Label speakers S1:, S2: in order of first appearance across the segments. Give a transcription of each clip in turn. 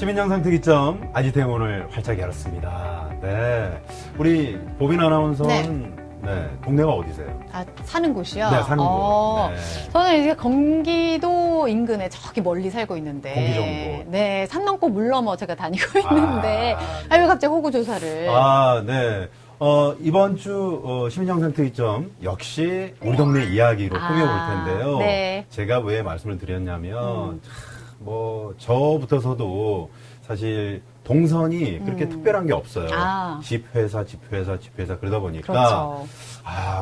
S1: 시민영상 특이점 아지트행 오늘 활짝 열었습니다. 네, 우리 보빈 아나운서는 동네가 어디세요?
S2: 아, 사는 곳이요?
S1: 네, 사는 곳. 네.
S2: 저는 이제 경기도 인근에 저기 멀리 살고 있는데.
S1: 공기정보.
S2: 네, 산 넘고 물 넘어 제가 다니고 있는데. 아, 왜 갑자기 호구조사를.
S1: 네. 이번 주 시민영상 특이점 역시 우리 동네 이야기로 꾸며볼 텐데요.
S2: 네.
S1: 제가 왜 말씀을 드렸냐면 저부터서도 사실 동선이 그렇게 특별한 게 없어요. 집회사 그러다 보니까
S2: 그렇죠.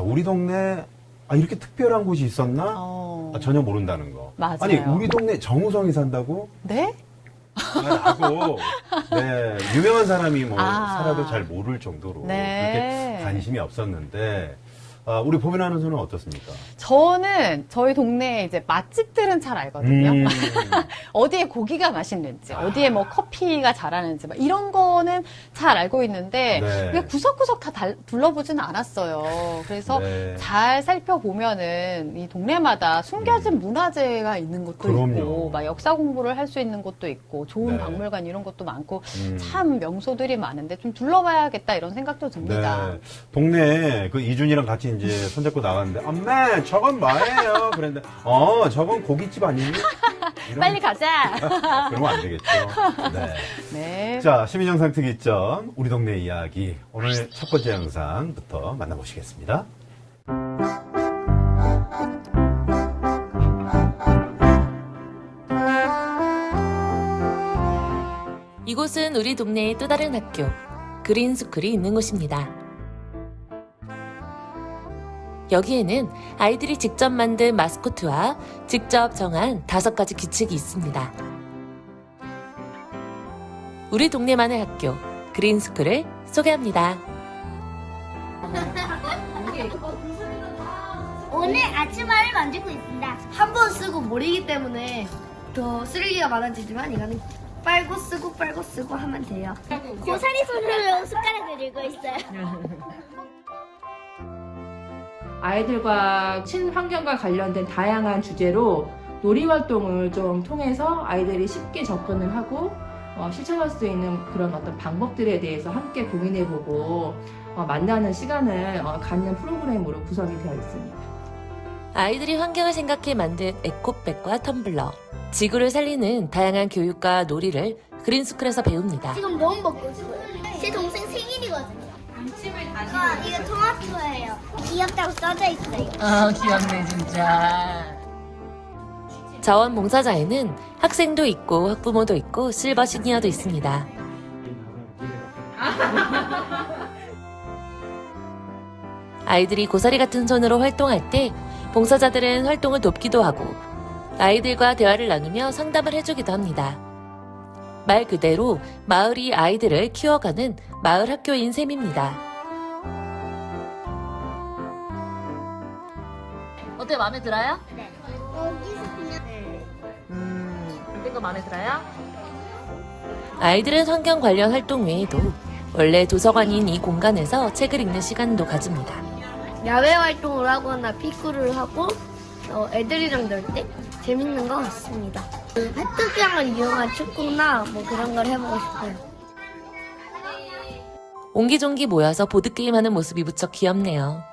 S1: 우리 동네 이렇게 특별한 곳이 있었나? 전혀 모른다는 거.
S2: 맞아요.
S1: 아니 우리 동네 정우성이 산다고?
S2: 네?
S1: 라고 유명한 사람이 살아도 잘 모를 정도로 그렇게 관심이 없었는데 우리 보빈 아나운서는 어떻습니까?
S2: 저는 저희 동네에 이제 맛집들은 잘 알거든요. 어디에 고기가 맛있는지, 어디에 뭐 커피가 잘하는지, 막 이런 거는 잘 알고 있는데, 그게 구석구석 다 둘러보지는 않았어요. 그래서 잘 살펴보면은 이 동네마다 숨겨진 문화재가 있는 곳도 있고, 막 역사 공부를 할 수 있는 곳도 있고, 좋은 박물관 이런 것도 많고, 참 명소들이 많은데 좀 둘러봐야겠다 이런 생각도 듭니다.
S1: 동네에 그 이준이랑 같이 이제 손잡고 나갔는데, 엄마, 저건 뭐예요? 그랬는데, 저건 고깃집 아니니?
S2: 빨리 가자!
S1: 그러면 안 되겠죠.
S2: 네.
S1: 자, 시민영상 특이점, 우리 동네 이야기. 오늘 첫 번째 영상부터 만나보시겠습니다.
S3: 이곳은 우리 동네의 또 다른 학교, 그린스쿨이 있는 곳입니다. 여기에는 아이들이 직접 만든 마스코트와 직접 정한 5가지 규칙이 있습니다. 우리 동네만의 학교, 그린스쿨을 소개합니다.
S4: 오늘 아침알을 만들고 있습니다.
S5: 한 번 쓰고 모르기 때문에 더 쓰레기가 많아지지만 이거는 빨고 쓰고 하면 돼요.
S4: 고사리 손으로 숟가락을 들고 있어요.
S6: 아이들과 친환경과 관련된 다양한 주제로 놀이 활동을 좀 통해서 아이들이 쉽게 접근을 하고 실천할 수 있는 그런 어떤 방법들에 대해서 함께 고민해보고 만나는 시간을 갖는 프로그램으로 구성이 되어 있습니다.
S3: 아이들이 환경을 생각해 만든 에코백과 텀블러, 지구를 살리는 다양한 교육과 놀이를 그린스쿨에서 배웁니다.
S4: 지금 너무 먹고 있어요. 제 동생 생일이거든요. 이거 토마토예요. 귀엽다고 써져 있어요.
S2: 귀엽네, 진짜.
S3: 자원봉사자에는 학생도 있고 학부모도 있고 실버 시니어도 있습니다. 아이들이 고사리 같은 손으로 활동할 때 봉사자들은 활동을 돕기도 하고 아이들과 대화를 나누며 상담을 해주기도 합니다. 말 그대로 마을이 아이들을 키워가는 마을 학교인 셈입니다. 어때, 마음에 들어요?
S4: 네. 여기서 그냥
S3: 만든 거 마음에 들어요? 아이들은 환경 관련 활동 외에도 원래 도서관인 이 공간에서 책을 읽는 시간도 가집니다.
S5: 야외 활동을 하거나 피크를 하고 애들이랑 놀 때 재밌는 것 같습니다. 페트병을 이용한 축구나 뭐 그런 걸 해보고 싶어요.
S3: 옹기종기 모여서 보드게임하는 모습이 무척 귀엽네요.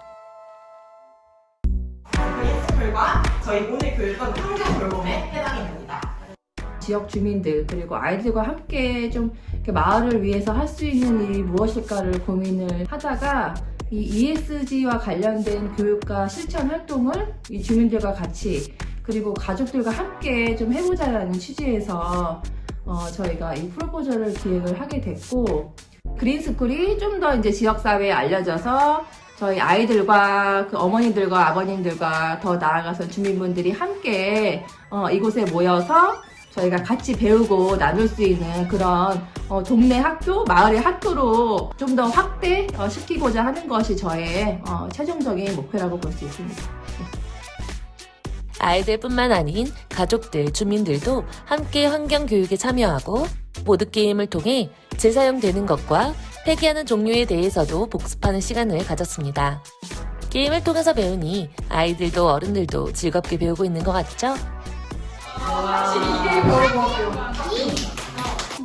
S7: 그린스쿨과 저희 오늘 교육은 환경돌봄에 해당이 됩니다.
S6: 지역 주민들 그리고 아이들과 함께 좀 마을을 위해서 할 수 있는 일이 무엇일까를 고민을 하다가 이 ESG와 관련된 교육과 실천 활동을 이 주민들과 같이 그리고 가족들과 함께 좀 해보자라는 취지에서 저희가 이 프로포저를 기획을 하게 됐고 그린스쿨이 좀 더 이제 지역사회에 알려져서 저희 아이들과 그 어머니들과 아버님들과 더 나아가서 주민분들이 함께 이곳에 모여서 저희가 같이 배우고 나눌 수 있는 그런 동네 학교, 마을의 학교로 좀 더 확대 시키고자 하는 것이 저의 최종적인 목표라고 볼 수 있습니다.
S3: 아이들뿐만 아닌 가족들, 주민들도 함께 환경교육에 참여하고 보드게임을 통해 재사용되는 것과 폐기하는 종류에 대해서도 복습하는 시간을 가졌습니다. 게임을 통해서 배우니 아이들도 어른들도 즐겁게 배우고 있는 것 같죠?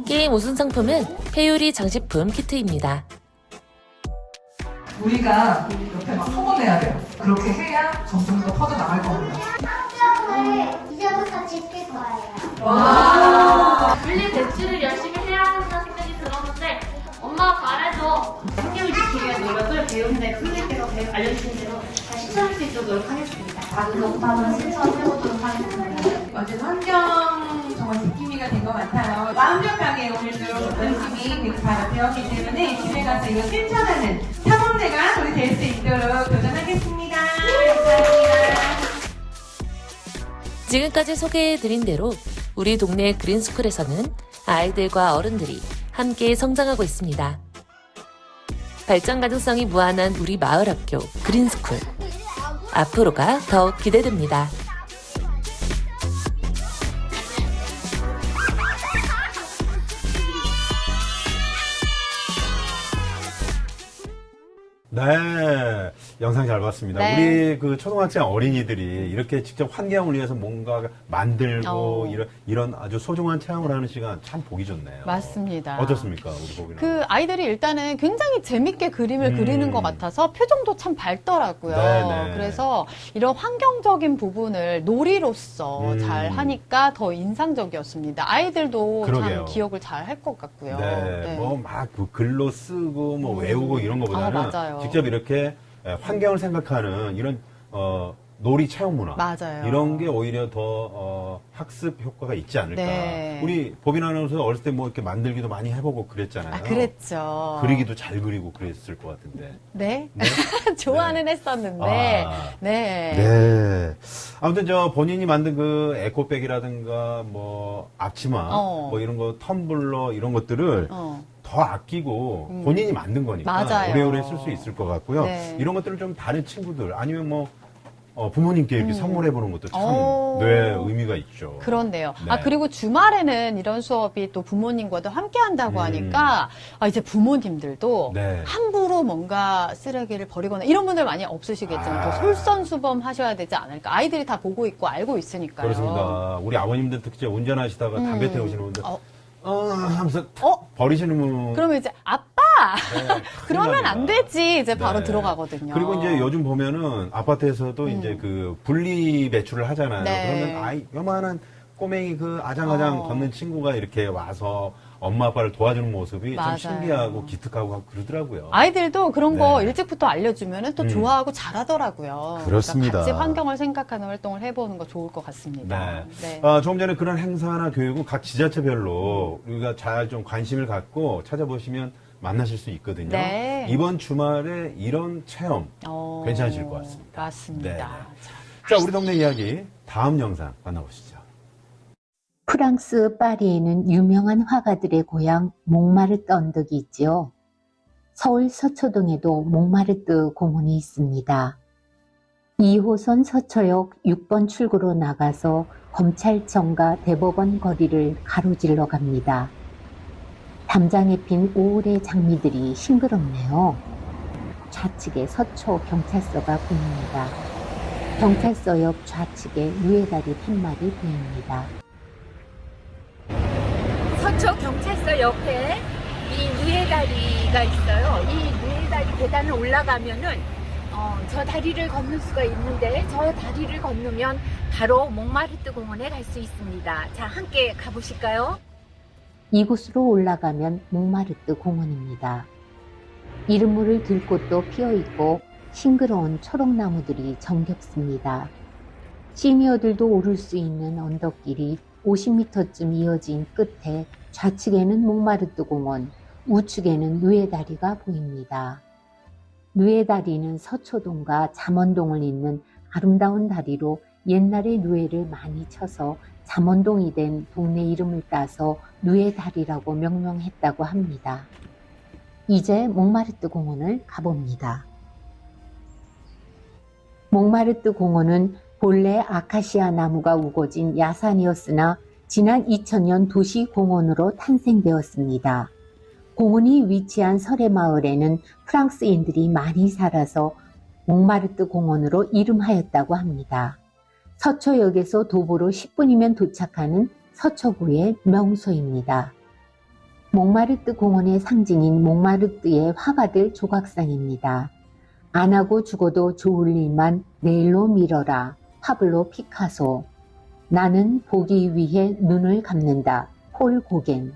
S3: 게임 우승 상품은 회오리 장식품 키트입니다.
S8: 우리가 옆에 막 소문내야 돼요. 그렇게 해야 점점 더 퍼져나갈 겁니다.
S4: 성경을 이제부터 지킬 거예요.
S5: 분리 배출을 열심히 해야 한다는 생각이 들었는데 엄마가 말해줘.
S9: 환경을 지키기 위한 노력을 배우는데 선생님께서 알려주신 대로 잘 실천할 수 있도록 노력하겠습니다. 작은 것부터 실천해보도록 하겠습니다.
S7: 어쨌든 환경 정말 지킴이가 된 것 같아요. 완벽하게 오늘도 열심히 잘 배웠기 때문에 집에 가서 이거 실천하는 탐험대가 우리 될 수 있도록 도전하겠습니다. 감사합니다.
S3: 지금까지 소개해드린 대로 우리 동네 그린스쿨에서는 아이들과 어른들이 함께 성장하고 있습니다. 발전 가능성이 무한한 우리 마을 학교 그린스쿨. 앞으로가 더욱 기대됩니다.
S1: 네, 영상 잘 봤습니다.
S2: 네.
S1: 우리 그 초등학생 어린이들이 이렇게 직접 환경을 위해서 뭔가 만들고 이런 아주 소중한 체험을 하는 시간 참 보기 좋네요.
S2: 맞습니다.
S1: 어떻습니까, 우리 보기는?
S2: 그 아이들이 일단은 굉장히 재밌게 그림을 그리는 것 같아서 표정도 참 밝더라고요.
S1: 네네.
S2: 그래서 이런 환경적인 부분을 놀이로서 잘 하니까 더 인상적이었습니다. 아이들도
S1: 그러게요.
S2: 참 기억을 잘 할 것 같고요.
S1: 네, 뭐 막 그 글로 쓰고 뭐 외우고 이런 것보다는
S2: 아, 맞아요.
S1: 직접 이렇게 환경을 생각하는 이런 놀이 체험 문화
S2: 맞아요.
S1: 이런 게 오히려 더 학습 효과가 있지 않을까.
S2: 네.
S1: 우리 보빈 아나운서 어렸을 때 뭐 이렇게 만들기도 많이 해보고 그랬잖아요.
S2: 아, 그랬죠.
S1: 그리기도 잘 그리고 그랬을 것 같은데.
S2: 네?
S1: 네?
S2: 좋아는 했었는데,
S1: 아.
S2: 네.
S1: 네. 아무튼 저 본인이 만든 그 에코백이라든가 뭐 앞치마 뭐 이런 거 텀블러 이런 것들을 더 아끼고 본인이 만든 거니까
S2: 맞아요.
S1: 오래오래 쓸 수 있을 것 같고요.
S2: 네.
S1: 이런 것들을 좀 다른 친구들 아니면 뭐 부모님께 이렇게 선물해 보는 것도 참 의미가 있죠.
S2: 그렇네요.
S1: 네.
S2: 아, 그리고 주말에는 이런 수업이 또 부모님과도 함께 한다고 하니까, 이제 부모님들도
S1: 네.
S2: 함부로 뭔가 쓰레기를 버리거나 이런 분들 많이 없으시겠지만, 더 솔선수범 하셔야 되지 않을까. 아이들이 다 보고 있고 알고 있으니까요.
S1: 그렇습니다. 우리 아버님들 특히 운전하시다가 담배 태우시는 분들 하면서 버리시는 분.
S2: 그러면 이제 아빠!
S1: 네,
S2: 그러면 안 되지. 이제 바로
S1: 네.
S2: 들어가거든요.
S1: 그리고 이제 요즘 보면은 아파트에서도 이제 그 분리 배출을 하잖아요.
S2: 네.
S1: 그러면 요만한 꼬맹이 그 아장아장 걷는 친구가 이렇게 와서 엄마 아빠를 도와주는 모습이
S2: 맞아요.
S1: 참 신기하고 기특하고 그러더라고요.
S2: 아이들도 그런 거
S1: 네.
S2: 일찍부터 알려주면 또 좋아하고 잘하더라고요.
S1: 그렇습니다.
S2: 그러니까 같이 환경을 생각하는 활동을 해보는 거 좋을 것 같습니다.
S1: 네. 조금 전에 그런 행사나 교육은 각 지자체별로 우리가 잘 좀 관심을 갖고 찾아보시면 만나실 수 있거든요.
S2: 네.
S1: 이번 주말에 이런 체험 괜찮으실 것 같습니다.
S2: 맞습니다.
S1: 네. 자, 우리 동네 이야기 다음 영상 만나보시죠.
S10: 프랑스 파리에는 유명한 화가들의 고향 몽마르트 언덕이 있지요. 서울 서초동에도 몽마르트 공원이 있습니다. 2호선 서초역 6번 출구로 나가서 검찰청과 대법원 거리를 가로질러 갑니다. 담장에 핀 오울의 장미들이 싱그럽네요. 좌측에 서초 경찰서가 보입니다. 경찰서역 좌측에 누에다리 팻말이 보입니다.
S11: 서초 경찰서 옆에 이 누에다리가 있어요. 이 누에다리 계단을 올라가면은 저 다리를 건널 수가 있는데 저 다리를 건너면 바로 몽마르트 공원에 갈 수 있습니다. 자, 함께 가보실까요?
S10: 이곳으로 올라가면 몽마르트 공원입니다. 이름모를 들꽃도 피어있고 싱그러운 초록나무들이 정겹습니다. 시니어들도 오를 수 있는 언덕길이 50m쯤 이어진 끝에 좌측에는 몽마르트 공원, 우측에는 누에다리가 보입니다. 누에다리는 서초동과 잠원동을 잇는 아름다운 다리로 옛날에 누에를 많이 쳐서 잠원동이 된 동네 이름을 따서 누에다리라고 명명했다고 합니다. 이제 몽마르트 공원을 가봅니다. 몽마르트 공원은 본래 아카시아 나무가 우거진 야산이었으나 지난 2000년 도시공원으로 탄생되었습니다. 공원이 위치한 설해마을에는 프랑스인들이 많이 살아서 몽마르트 공원으로 이름하였다고 합니다. 서초역에서 도보로 10분이면 도착하는 서초구의 명소입니다. 몽마르트 공원의 상징인 몽마르트의 화가들 조각상입니다. 안 하고 죽어도 좋을 일만 내일로 미뤄라. 파블로 피카소. 나는 보기 위해 눈을 감는다. 폴 고겐.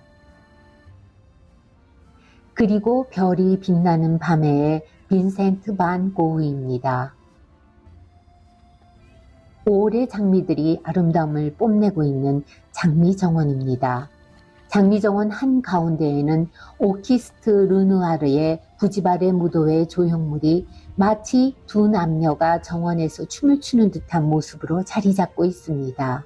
S10: 그리고 별이 빛나는 밤에 빈센트 반 고흐입니다. 5월의 장미들이 아름다움을 뽐내고 있는 장미정원입니다. 장미정원 한가운데에는 오키스트 르누아르의 부지발의 무도회 조형물이 마치 두 남녀가 정원에서 춤을 추는 듯한 모습으로 자리 잡고 있습니다.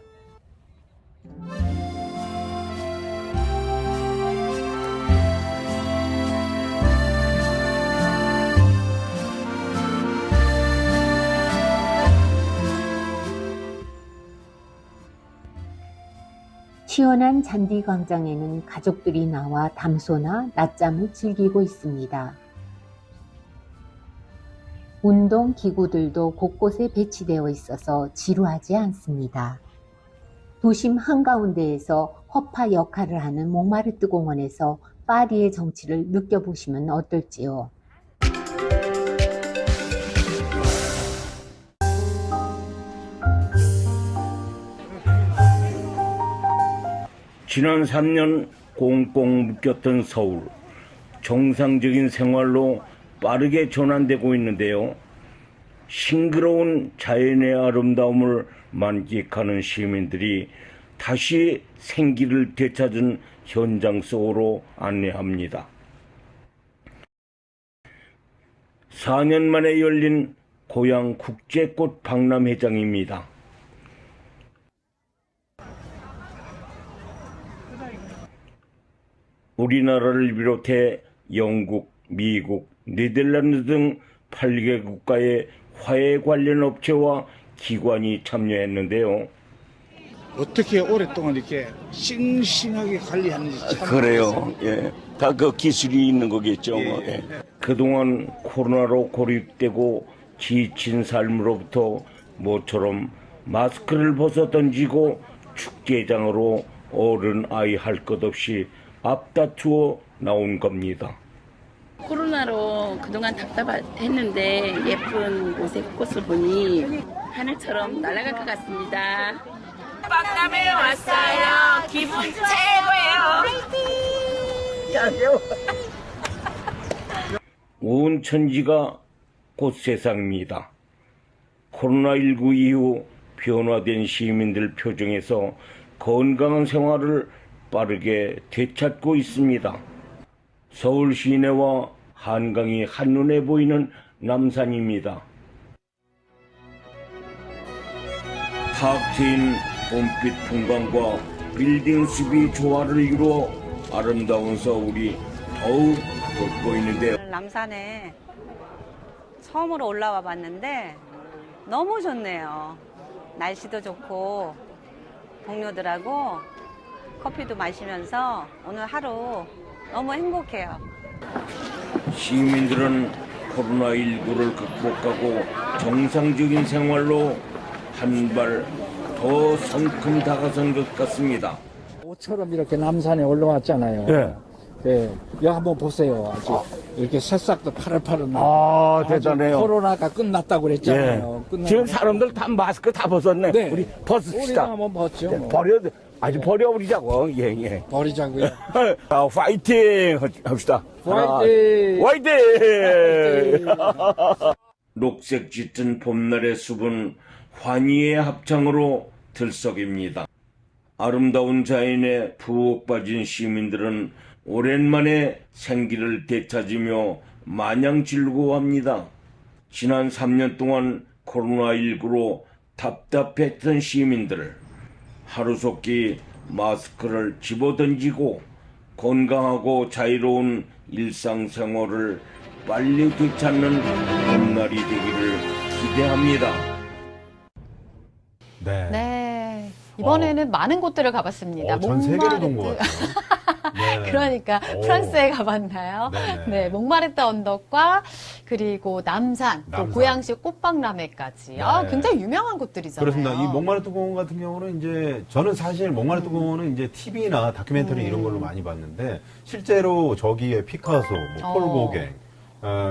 S10: 시원한 잔디광장에는 가족들이 나와 담소나 낮잠을 즐기고 있습니다. 운동기구들도 곳곳에 배치되어 있어서 지루하지 않습니다. 도심 한가운데에서 허파 역할을 하는 몽마르트 공원에서 파리의 정치를 느껴보시면 어떨지요.
S12: 지난 3년 꽁꽁 묶였던 서울. 정상적인 생활로 빠르게 전환되고 있는데요. 싱그러운 자연의 아름다움을 만끽하는 시민들이 다시 생기를 되찾은 현장 속으로 안내합니다. 4년 만에 열린 고향 국제꽃 박람회장입니다. 우리나라를 비롯해 영국, 미국, 네덜란드 등 8개 국가의 화해 관련 업체와 기관이 참여했는데요.
S13: 어떻게 오랫동안 이렇게 싱싱하게 관리하는지 참
S12: 그래요. 예. 다 그 기술이 있는 거겠죠.
S13: 예.
S12: 뭐. 예. 그동안 코로나로 고립되고 지친 삶으로부터 모처럼 마스크를 벗어 던지고 축제장으로 어른 아이 할 것 없이 앞다투어 나온 겁니다.
S14: 코로나로 그동안 답답했는데 예쁜 오색 꽃을 보니 하늘처럼 날아갈 것 같습니다. 박람회에 왔어요. 기분 최고예요.
S12: 온 천지가 꽃 세상입니다. 코로나19 이후 변화된 시민들 표정에서 건강한 생활을 빠르게 되찾고 있습니다. 서울 시내와 한강이 한눈에 보이는 남산입니다. 탁 트인 봄빛 풍광과 빌딩 숲이 조화를 이루어 아름다운 서울이 더욱 돋보이는데요.
S15: 남산에 처음으로 올라와 봤는데 너무 좋네요. 날씨도 좋고 동료들하고 커피도 마시면서 오늘 하루 너무 행복해요.
S12: 시민들은 코로나19를 극복하고 정상적인 생활로 한 발 더 성큼 다가선 것 같습니다.
S13: 옷처럼 이렇게 남산에 올라왔잖아요.
S12: 예.
S13: 네, 여기 한번 보세요. 아주 이렇게 새싹도 파릇파릇 나고.
S12: 아, 대단해요.
S13: 코로나가 끝났다고 그랬잖아요.
S12: 예. 지금 사람들 다 마스크 다 벗었네.
S13: 네.
S12: 우리 벗읍시다.
S13: 우리가 한번 벗죠.
S12: 네,
S13: 뭐.
S12: 아주 버려버리자고. 예, 예.
S13: 버리자고요.
S12: 파이팅 합시다.
S13: 화이팅!
S12: 화이팅! 녹색 짙은 봄날의 숲은 환희의 합창으로 들썩입니다. 아름다운 자연에 푹 빠진 시민들은 오랜만에 생기를 되찾으며 마냥 즐거워합니다. 지난 3년 동안 코로나19로 답답했던 시민들, 하루속히 마스크를 집어던지고 건강하고 자유로운 일상생활을 빨리 되찾는 봄날이 되기를 기대합니다.
S2: 네. 이번에는 많은 곳들을 가봤습니다.
S1: 전 세계를 돈 것 같아요. 네.
S2: 그러니까 프랑스에 가봤나요?
S1: 네네.
S2: 네, 몽마르트 언덕과 그리고 남산, 또 고양시 꽃박람회까지. 아,
S1: 네.
S2: 굉장히 유명한 곳들이잖아요.
S1: 그렇습니다. 이 몽마르트 공원 같은 경우는 이제 저는 사실 몽마르트 공원은 이제 TV나 다큐멘터리 이런 걸로 많이 봤는데 실제로 저기에 피카소, 뭐 폴 고갱,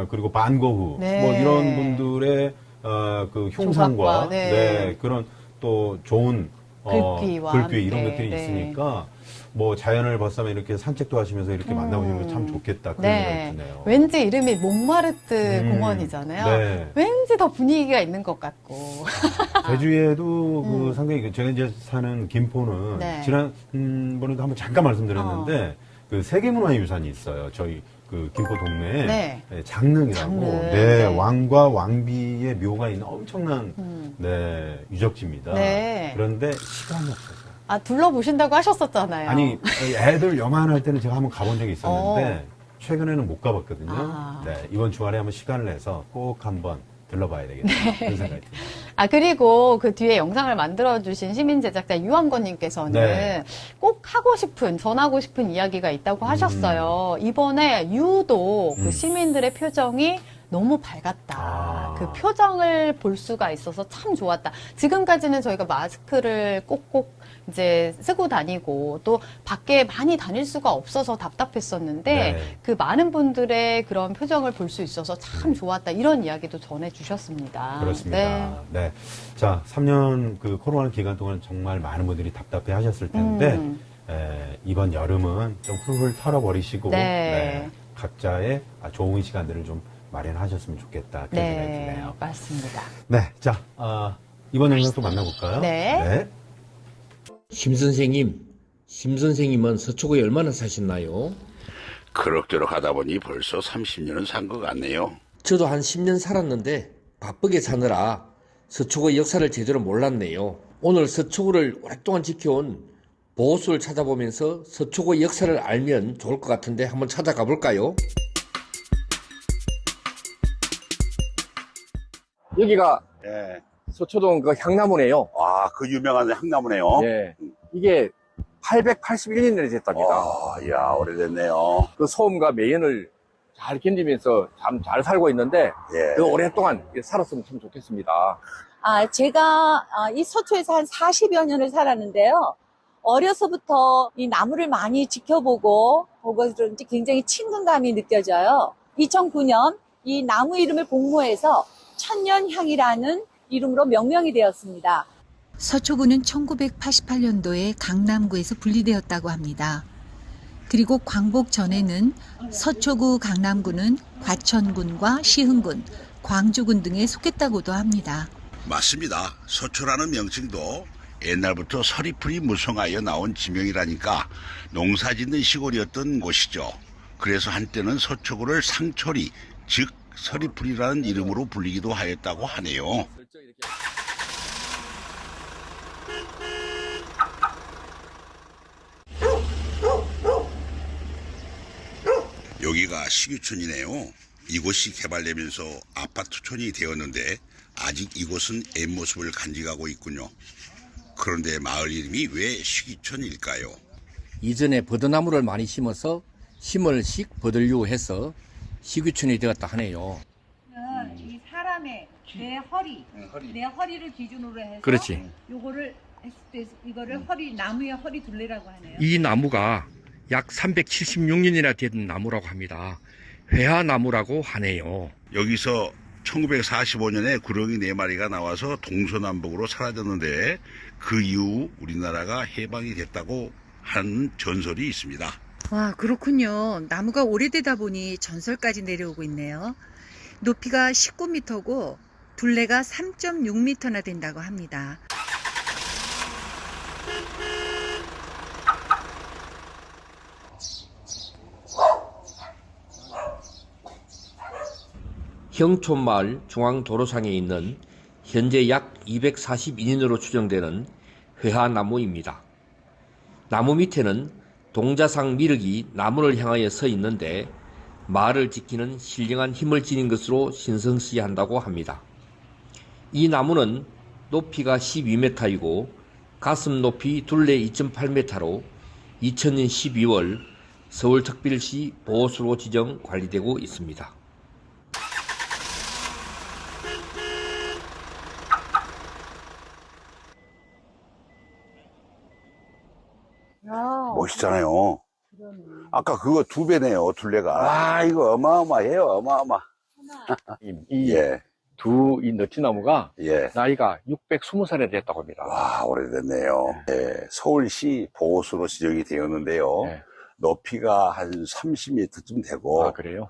S1: 그리고 반 고흐
S2: 네.
S1: 뭐 이런 분들의 그 흉상과
S2: 조각과, 네.
S1: 그런 또 좋은
S2: 글귀와
S1: 글귀 이런
S2: 함께,
S1: 것들이
S2: 네.
S1: 있으니까 뭐 자연을 벗삼아 이렇게 산책도 하시면서 이렇게 만나보시는 게 참 좋겠다 그런 생각이 드네요.
S2: 왠지 이름이 몽마르트 공원이잖아요.
S1: 네.
S2: 왠지 더 분위기가 있는 것 같고.
S1: 제주에도 그 상당히 제가 이제 사는 김포는
S2: 네.
S1: 지난 번에도 한번 잠깐 말씀드렸는데 그 세계문화유산이 있어요. 저희 그 김포 동네에
S2: 네.
S1: 장릉이라고
S2: 장릉.
S1: 네,
S2: 네.
S1: 왕과 왕비의 묘가 있는 엄청난 네, 유적지입니다.
S2: 네.
S1: 그런데 시간이 없어서
S2: 아, 둘러보신다고 하셨었잖아요.
S1: 아니 애들 요만할 때는 제가 한번 가본 적이 있었는데 최근에는 못 가봤거든요.
S2: 아.
S1: 네, 이번 주말에 한번 시간을 내서 꼭 한번 들러봐야 되겠다 그런 생각이 듭니다.
S2: 아, 그리고 그 뒤에 영상을 만들어주신 시민 제작자 유한권님께서는
S1: 네.
S2: 꼭 하고 싶은, 전하고 싶은 이야기가 있다고 하셨어요. 이번에 유독 그 시민들의 표정이 너무 밝았다. 그 표정을 볼 수가 있어서 참 좋았다. 지금까지는 저희가 마스크를 꼭꼭 이제 쓰고 다니고 또 밖에 많이 다닐 수가 없어서 답답했었는데
S1: 네.
S2: 그 많은 분들의 그런 표정을 볼 수 있어서 참 좋았다. 이런 이야기도 전해주셨습니다.
S1: 그렇습니다. 네. 자, 3년 그 코로나 기간 동안 정말 많은 분들이 답답해 하셨을 텐데, 이번 여름은 좀 훌훌 털어버리시고,
S2: 네.
S1: 각자의 좋은 시간들을 좀 마련하셨으면 좋겠다. 그런 생각이 드네요.
S2: 맞습니다.
S1: 네. 자, 이번 영상 또 만나볼까요?
S2: 네.
S16: 심 선생님은 서초구에 얼마나 사셨나요?
S17: 그럭저럭 하다 보니 벌써 30년은 산 것 같네요.
S16: 저도 한 10년 살았는데 바쁘게 사느라 서초구의 역사를 제대로 몰랐네요. 오늘 서초구를 오랫동안 지켜온 보호수를 찾아보면서 서초구의 역사를 알면 좋을 것 같은데 한번 찾아가 볼까요?
S18: 여기가 서초동 그 향나무네요.
S17: 아, 그 유명한 향나무네요.
S18: 예. 이게 881년이 됐답니다.
S17: 이야, 오래됐네요.
S18: 그 소음과 매연을 잘 견디면서 참 잘 살고 있는데 그 오랫동안 살았으면 참 좋겠습니다.
S19: 제가 이 서초에서 한 40여 년을 살았는데요. 어려서부터 이 나무를 많이 지켜보고 그런지 굉장히 친근감이 느껴져요. 2009년 이 나무 이름을 공모해서 천년향이라는 이름으로 명명이 되었습니다.
S20: 서초구는 1988년도에 강남구에서 분리되었다고 합니다. 그리고 광복 전에는 서초구, 강남구는 과천군과 시흥군, 광주군 등에 속했다고도 합니다.
S17: 맞습니다. 서초라는 명칭도 옛날부터 서리풀이 무성하여 나온 지명이라니까 농사짓는 시골이었던 곳이죠. 그래서 한때는 서초구를 상초리, 즉 서리풀이라는 이름으로 불리기도 하였다고 하네요. 여기가 시규촌이네요. 이곳이 개발되면서 아파트촌이 되었는데 아직 이곳은 옛모습을 간직하고 있군요. 그런데 마을 이름이 왜 시규촌일까요?
S16: 이전에 버드나무를 많이 심어서 심을식 버들류 해서 시규촌이 되었다 하네요.
S21: 이 사람의 내 허리를 기준으로 해서
S16: 그렇지.
S21: 요거를 했을 때 이거를 나무의 허리 둘레라고 하네요.
S22: 이 나무가 약 376년이나 된 나무라고 합니다. 회화나무라고 하네요.
S17: 여기서 1945년에 구렁이 4마리가 나와서 동서남북으로 사라졌는데 그 이후 우리나라가 해방이 됐다고 하는 전설이 있습니다.
S20: 와, 그렇군요. 나무가 오래되다 보니 전설까지 내려오고 있네요. 높이가 19m고 둘레가 3.6m나 된다고 합니다.
S16: 형촌마을 중앙도로상에 있는 현재 약 242년으로 추정되는 회화나무입니다. 나무 밑에는 동자상 미륵이 나무를 향하여 서 있는데 마을을 지키는 신령한 힘을 지닌 것으로 신성시한다고 합니다. 이 나무는 높이가 12m이고 가슴 높이 둘레 2.8m로 2000년 12월 서울특별시 보호수로 지정 관리되고 있습니다.
S17: 멋있잖아요. 아까 그거 2배네요, 둘레가. 아, 이거 어마어마해요, 어마어마.
S18: 이 너티나무가 나이가 620살이 됐다고 합니다.
S17: 와, 오래됐네요. 네, 서울시 보호수로 지정이 되었는데요. 높이가 한 30m쯤 되고.
S18: 아, 그래요?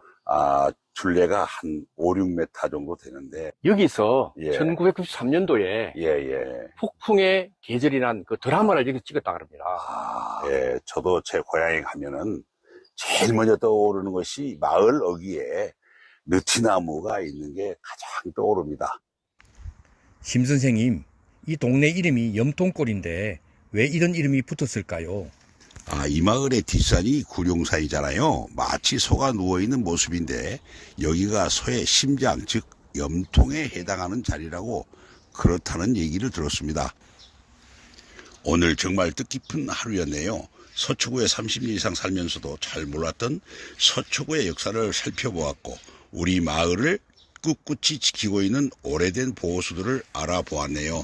S17: 둘레가 한 5, 6m 정도 되는데.
S18: 여기서 1993년도에 폭풍의 계절이 난 그 드라마를 여기서 찍었다 그럽니다.
S17: 예, 저도 제 고향에 가면은 제일 먼저 떠오르는 것이 마을 어귀에 느티나무가 있는 게 가장 떠오릅니다.
S22: 심 선생님, 이 동네 이름이 염통골인데 왜 이런 이름이 붙었을까요?
S17: 이 마을의 뒷산이 구룡산이잖아요. 마치 소가 누워있는 모습인데 여기가 소의 심장, 즉 염통에 해당하는 자리라고 그렇다는 얘기를 들었습니다. 오늘 정말 뜻깊은 하루였네요. 서초구에 30년 이상 살면서도 잘 몰랐던 서초구의 역사를 살펴보았고 우리 마을을 꿋꿋이 지키고 있는 오래된 보호수들을 알아보았네요.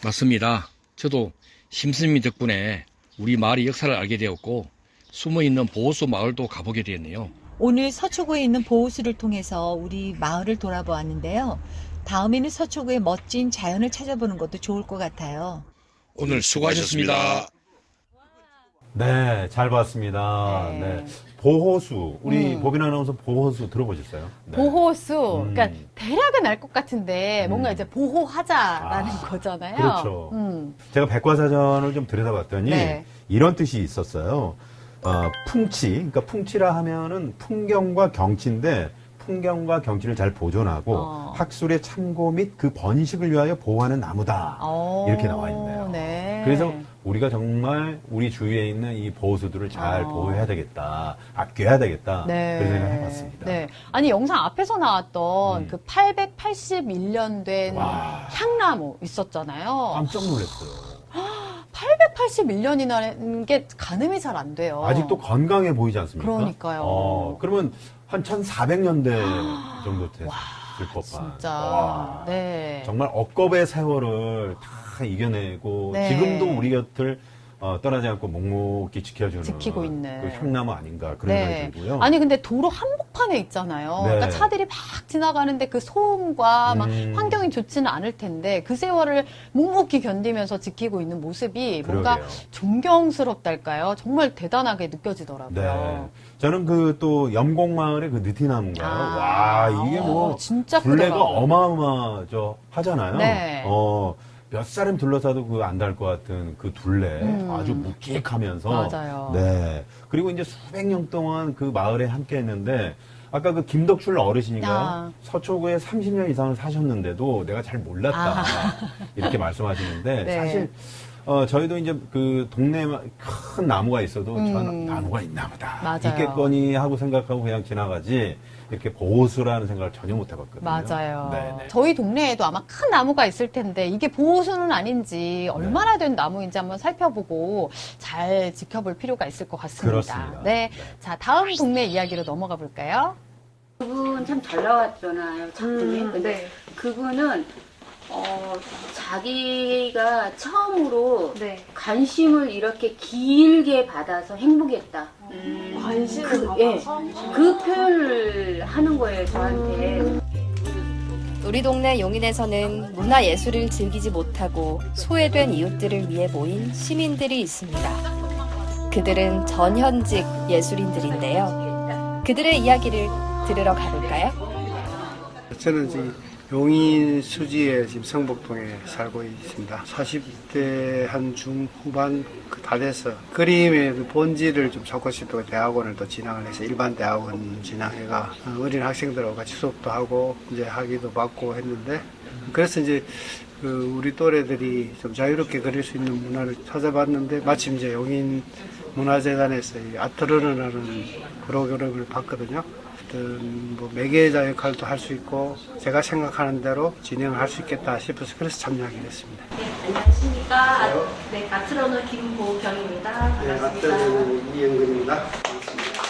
S22: 맞습니다. 저도 심 선생님 덕분에 우리 마을의 역사를 알게 되었고 숨어있는 보호수 마을도 가보게 되었네요.
S20: 오늘 서초구에 있는 보호수를 통해서 우리 마을을 돌아보았는데요. 다음에는 서초구의 멋진 자연을 찾아보는 것도 좋을 것 같아요.
S22: 오늘 수고하셨습니다.
S1: 네, 잘 봤습니다. 네. 보호수, 우리 보빈 아나운서 보호수 들어보셨어요? 네.
S2: 보호수, 그러니까 대략은 알 것 같은데 뭔가 이제 보호하자라는 거잖아요.
S1: 그렇죠. 제가 백과사전을 좀 들여다봤더니 이런 뜻이 있었어요. 풍치, 그러니까 풍치라 하면은 풍경과 경치인데 풍경과 경치를 잘 보존하고 학술의 참고 및 그 번식을 위하여 보호하는 나무다. 이렇게 나와 있네요. 그래서 우리가 정말 우리 주위에 있는 이 보호수들을 잘 보호해야 되겠다. 아껴야 되겠다. 그런 생각을 해봤습니다.
S2: 네. 아니, 영상 앞에서 나왔던 그 881년 된 향나무 있었잖아요.
S1: 깜짝 놀랐어요.
S2: 881년이라는 게 가늠이 잘 안 돼요.
S1: 아직도 건강해 보이지 않습니까?
S2: 그러니까요.
S1: 그러면 한 1400년대 정도 됐을 법한.
S2: 진짜. 네.
S1: 정말 억겁의 세월을 다 이겨내고
S2: 네.
S1: 지금도 우리 곁을 떠나지 않고 묵묵히 지키고
S2: 있는
S1: 그 향나무 아닌가 그런 생각이 들고요.
S2: 아니 근데 도로 한복판에 있잖아요. 그러니까 차들이 막 지나가는데 그 소음과 막 환경이 좋지는 않을 텐데 그 세월을 묵묵히 견디면서 지키고 있는 모습이 뭔가 존경스럽달까요? 정말 대단하게 느껴지더라고요.
S1: 네. 저는 그 또 염곡마을의 그 느티나무인가요? 와, 이게 뭐
S2: 진짜
S1: 둘레가 어마어마하죠 하잖아요.
S2: 네.
S1: 몇 사람 둘러싸도 그 안 닿을 것 같은 그 둘레 아주 묵직하면서
S2: 맞아요.
S1: 네. 그리고 이제 수백 년 동안 그 마을에 함께 했는데 아까 그 김덕출 어르신인가요? 서초구에 30년 이상을 사셨는데도 내가 잘 몰랐다. 이렇게 말씀하시는데
S2: 네.
S1: 사실 저희도 이제 그 동네에 큰 나무가 있어도 저는 나무가 있나 보다.
S2: 맞아요.
S1: 있겠거니 하고 생각하고 그냥 지나가지 이렇게 보호수라는 생각을 전혀 못 해봤거든요.
S2: 맞아요.
S1: 네네.
S2: 저희 동네에도 아마 큰 나무가 있을 텐데 이게 보호수는 아닌지 얼마나 된 나무인지 한번 살펴보고 잘 지켜볼 필요가 있을 것 같습니다.
S1: 그렇습니다.
S2: 네. 자, 다음 동네 이야기로 넘어가 볼까요?
S6: 그분 참 잘 나왔잖아요, 작품이. 근데 그분은 자기가 처음으로 관심을 이렇게 길게 받아서 행복했다. 관심을 받아서? 그 표현을 하는 거예요, 저한테.
S8: 우리 동네 용인에서는 문화예술을 즐기지 못하고 소외된 이웃들을 위해 모인 시민들이 있습니다. 그들은 전현직 예술인들인데요. 그들의 이야기를 들으러 가볼까요?
S23: 저는 지금 용인 수지에 지금 성북동에 살고 있습니다. 40대 한 중후반 다 돼서 그림의 본질을 좀 찾고 싶고 대학원을 또 진학을 해서 일반 대학원 진학해가 어린 학생들하고 같이 수업도 하고 이제 학위도 받고 했는데 그래서 이제 그 우리 또래들이 좀 자유롭게 그릴 수 있는 문화를 찾아봤는데 마침 이제 용인 문화재단에서 이 아트러너라는 프로그램을 봤거든요. 뭐 매개자 역할도 할 수 있고 제가 생각하는 대로 진행을 할 수 있겠다 싶어서 그래서 참여하게 됐습니다.
S9: 안녕하십니까. 네, 아트러너 김보경입니다. 반갑습니다.
S23: 네, 아트러너 이영근입니다. 반갑습니다.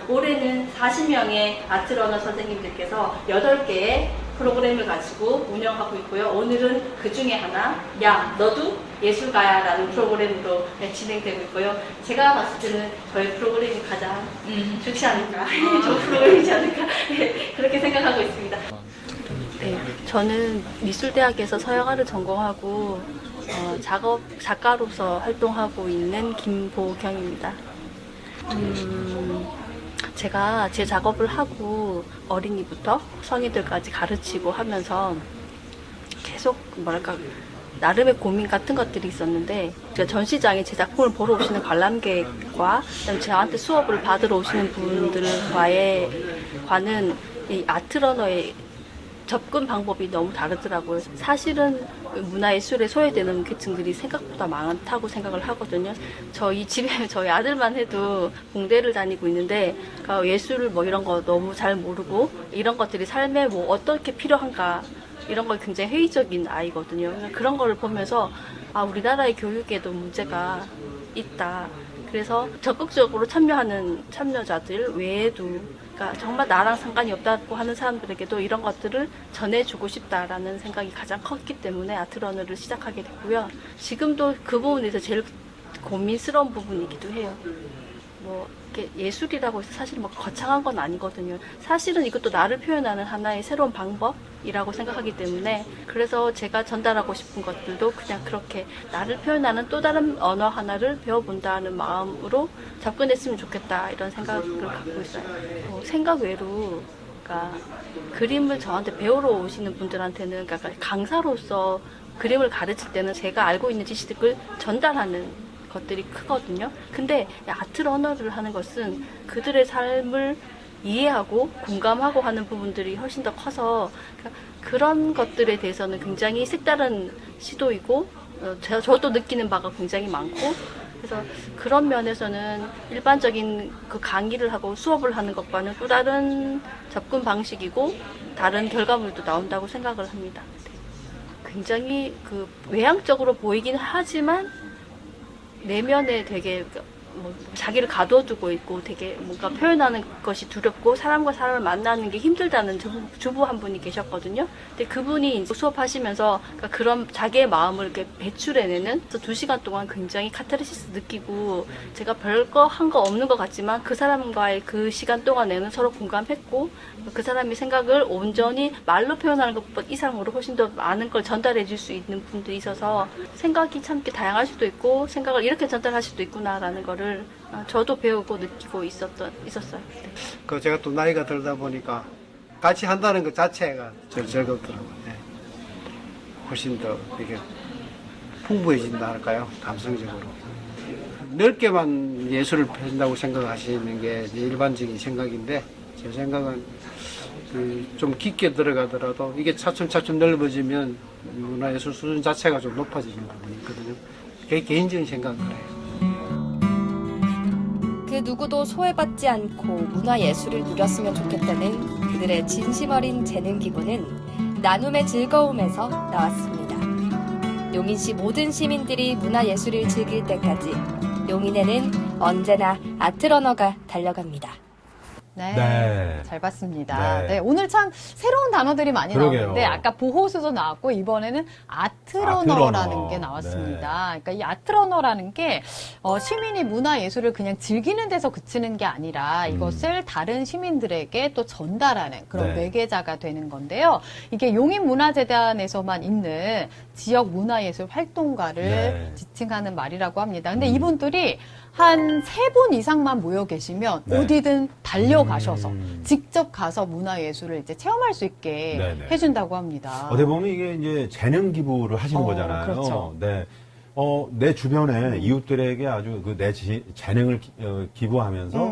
S4: 올해는 40명의 아트러너 선생님들께서 8개의 프로그램을 가지고 운영하고 있고요. 오늘은 그 중에 하나, 야, 너도 예술가야라는 프로그램으로 진행되고 있고요. 제가 봤을 때는 저희 프로그램이 가장 좋지 않을까, 좋은 프로그램이지 않을까, 그렇게 생각하고 있습니다. 네, 저는 미술대학에서 서양화를 전공하고 작가로서 활동하고 있는 김보경입니다. 제가 제 작업을 하고 어린이부터 성인들까지 가르치고 하면서 계속 뭐랄까 나름의 고민 같은 것들이 있었는데, 전시장에 제 작품을 보러 오시는 관람객과 저한테 수업을 받으러 오시는 분들과는 이 아트러너의 접근 방법이 너무 다르더라고요. 사실은 문화예술에 소외되는 계층들이 생각보다 많다고 생각을 하거든요. 저희 집에 저희 아들만 해도 공대를 다니고 있는데, 그러니까 예술 뭐 이런 거 너무 잘 모르고 이런 것들이 삶에 뭐 어떻게 필요한가 이런 걸 굉장히 회의적인 아이거든요. 그런 거를 보면서 아, 우리나라의 교육에도 문제가 있다. 그래서 적극적으로 참여하는 참여자들 외에도, 그러니까 정말 나랑 상관이 없다고 하는 사람들에게도 이런 것들을 전해주고 싶다라는 생각이 가장 컸기 때문에 아트러너를 시작하게 됐고요. 지금도 그 부분에서 제일 고민스러운 부분이기도 해요. 뭐 이렇게 예술이라고 해서 사실 뭐 거창한 건 아니거든요. 사실은 이것도 나를 표현하는 하나의 새로운 방법이라고 생각하기 때문에, 그래서 제가 전달하고 싶은 것들도 그냥 그렇게 나를 표현하는 또 다른 언어 하나를 배워본다는 마음으로 접근했으면 좋겠다, 이런 생각을 갖고 있어요. 생각 외로, 그러니까 그림을 저한테 배우러 오시는 분들한테는, 그러니까 강사로서 그림을 가르칠 때는 제가 알고 있는 지식을 전달하는 것들이 크거든요. 근데 아트러너를 하는 것은 그들의 삶을 이해하고 공감하고 하는 부분들이 훨씬 더 커서, 그런 것들에 대해서는 굉장히 색다른 시도이고, 저도 느끼는 바가 굉장히 많고, 그래서 그런 면에서는 일반적인 그 강의를 하고 수업을 하는 것과는 또 다른 접근 방식이고 다른 결과물도 나온다고 생각을 합니다. 굉장히 그 외향적으로 보이긴 하지만 내면에 되게 뭐 자기를 가둬두고 있고 되게 뭔가 표현하는 것이 두렵고 사람과 사람을 만나는 게 힘들다는 주부 한 분이 계셨거든요. 근데 그분이 이제 수업하시면서 그러니까 그런 자기의 마음을 이렇게 배출해내는 2시간 동안 굉장히 카타르시스 느끼고, 제가 별거 한 거 없는 것 같지만 그 사람과의 그 시간 동안에는 서로 공감했고, 그 사람의 생각을 온전히 말로 표현하는 것보다 이상으로 훨씬 더 많은 걸 전달해 줄 수 있는 분들이 있어서, 생각이 참 다양할 수도 있고 생각을 이렇게 전달할 수도 있구나라는 거를 저도 배우고 느끼고 있었어요.
S23: 그 제가 또 나이가 들다 보니까 같이 한다는 것 자체가 제일 즐겁더라고요. 네. 훨씬 더 이게 풍부해진다 할까요? 감성적으로. 넓게만 예술을 펼친다고 생각하시는 게 일반적인 생각인데, 제 생각은 좀 깊게 들어가더라도 이게 차츰차츰 넓어지면 문화예술 수준 자체가 좀 높아지는 부분이 있거든요. 그게 개인적인 생각은 그래요.
S8: 그 누구도 소외받지 않고 문화예술을 누렸으면 좋겠다는 그들의 진심 어린 재능 기부는 나눔의 즐거움에서 나왔습니다. 용인시 모든 시민들이 문화예술을 즐길 때까지 용인에는 언제나 아트러너가 달려갑니다.
S2: 네, 잘 봤습니다.
S1: 네.
S2: 네, 오늘 참 새로운 단어들이 많이
S1: 그러게요.
S2: 나오는데, 아까 보호수도 나왔고 이번에는 아트러너라는 게 나왔습니다. 그러니까 이 아트러너라는 게 시민이 문화예술을 그냥 즐기는 데서 그치는 게 아니라 이것을 다른 시민들에게 또 전달하는 그런 매개자가 되는 건데요. 이게 용인문화재단에서만 있는 지역 문화예술 활동가를 지칭하는 말이라고 합니다. 근데 이분들이 한 3분 이상만 모여 계시면 어디든 달려가셔서 직접 가서 문화예술을 이제 체험할 수 있게 해준다고 합니다.
S1: 어떻게 보면 이게 이제 재능 기부를 하시는 거잖아요.
S2: 그렇죠.
S1: 네. 내 주변에 이웃들에게 아주 그 내 재능을 기부하면서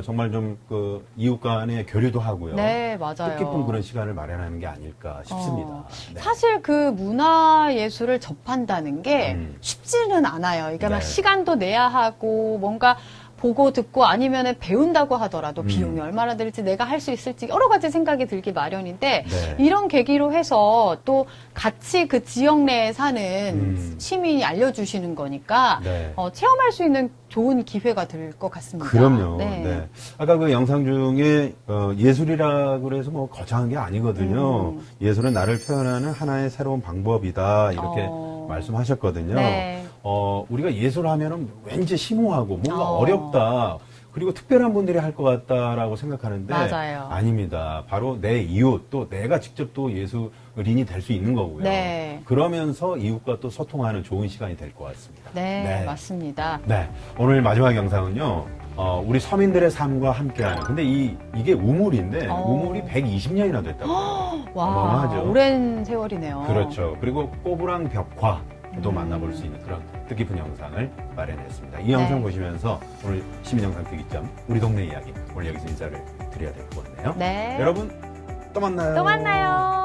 S1: 정말 좀 그 이웃 간의 교류도 하고요.
S2: 네, 맞아요.
S1: 뜻깊은 그런 시간을 마련하는 게 아닐까 싶습니다. 네.
S2: 사실 그 문화예술을 접한다는 게 쉽지는 않아요. 그러니까 막 시간도 내야 하고 뭔가 보고 듣고 아니면은 배운다고 하더라도 비용이 얼마나 들지, 내가 할 수 있을지 여러 가지 생각이 들기 마련인데
S1: 네.
S2: 이런 계기로 해서 또 같이 그 지역 내에 사는 시민이 알려주시는 거니까
S1: 네.
S2: 체험할 수 있는 좋은 기회가 될 것 같습니다.
S1: 그럼요.
S2: 네.
S1: 네. 아까 그 영상 중에 예술이라고 그래서 뭐 거창한 게 아니거든요. 예술은 나를 표현하는 하나의 새로운 방법이다 이렇게 말씀하셨거든요.
S2: 네.
S1: 우리가 예술하면은 왠지 심오하고 뭔가 어렵다. 그리고 특별한 분들이 할 것 같다라고 생각하는데
S2: 맞아요.
S1: 아닙니다. 바로 내 이웃 또 내가 직접 또 예술인이 될 수 있는 거고요.
S2: 네.
S1: 그러면서 이웃과 또 소통하는 좋은 시간이 될 것 같습니다.
S2: 네, 맞습니다.
S1: 네, 오늘 마지막 영상은요. 우리 서민들의 삶과 함께하는. 근데 이게 우물인데 우물이 120년이나 됐다고.
S2: 와,
S1: 어마어마하죠.
S2: 오랜 세월이네요.
S1: 그렇죠. 그리고 꼬부랑 벽화도 만나볼 수 있는 그런 뜻깊은 영상을 마련했습니다. 이 영상 보시면서 오늘 시민영상 특이점 우리 동네 이야기 오늘 여기서 인사를 드려야 될 것 같네요.
S2: 네.
S1: 여러분 또 만나요.
S2: 또 만나요.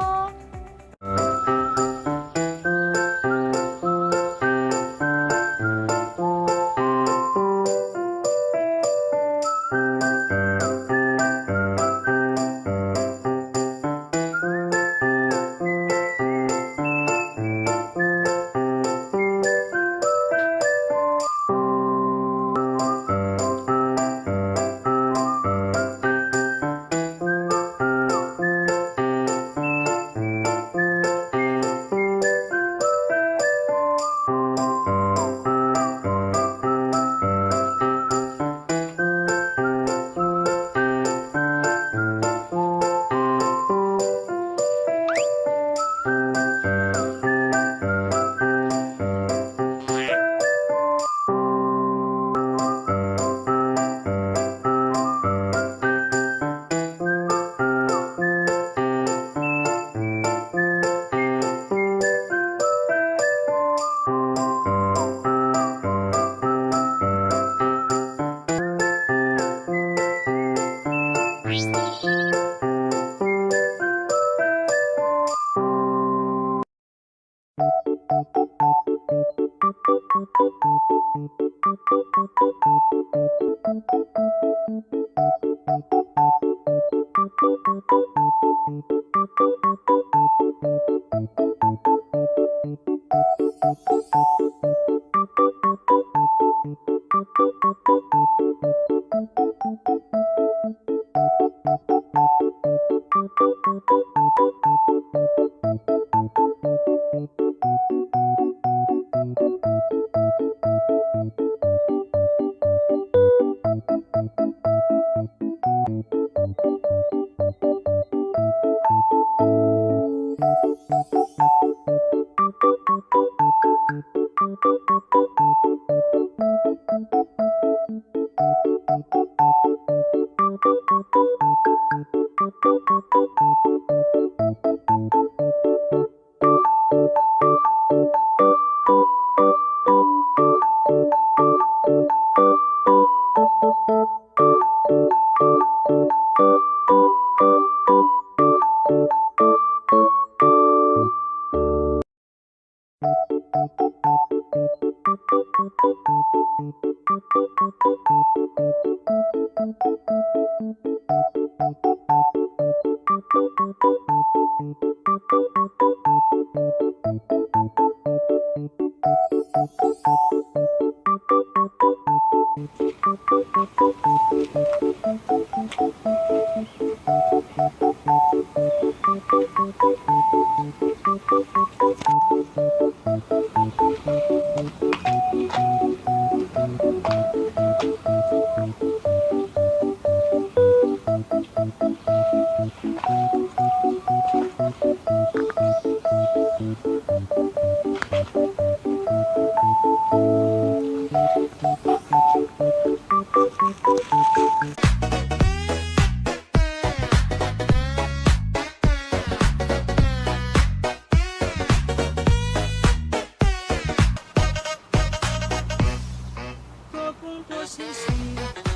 S3: Tô com consciência.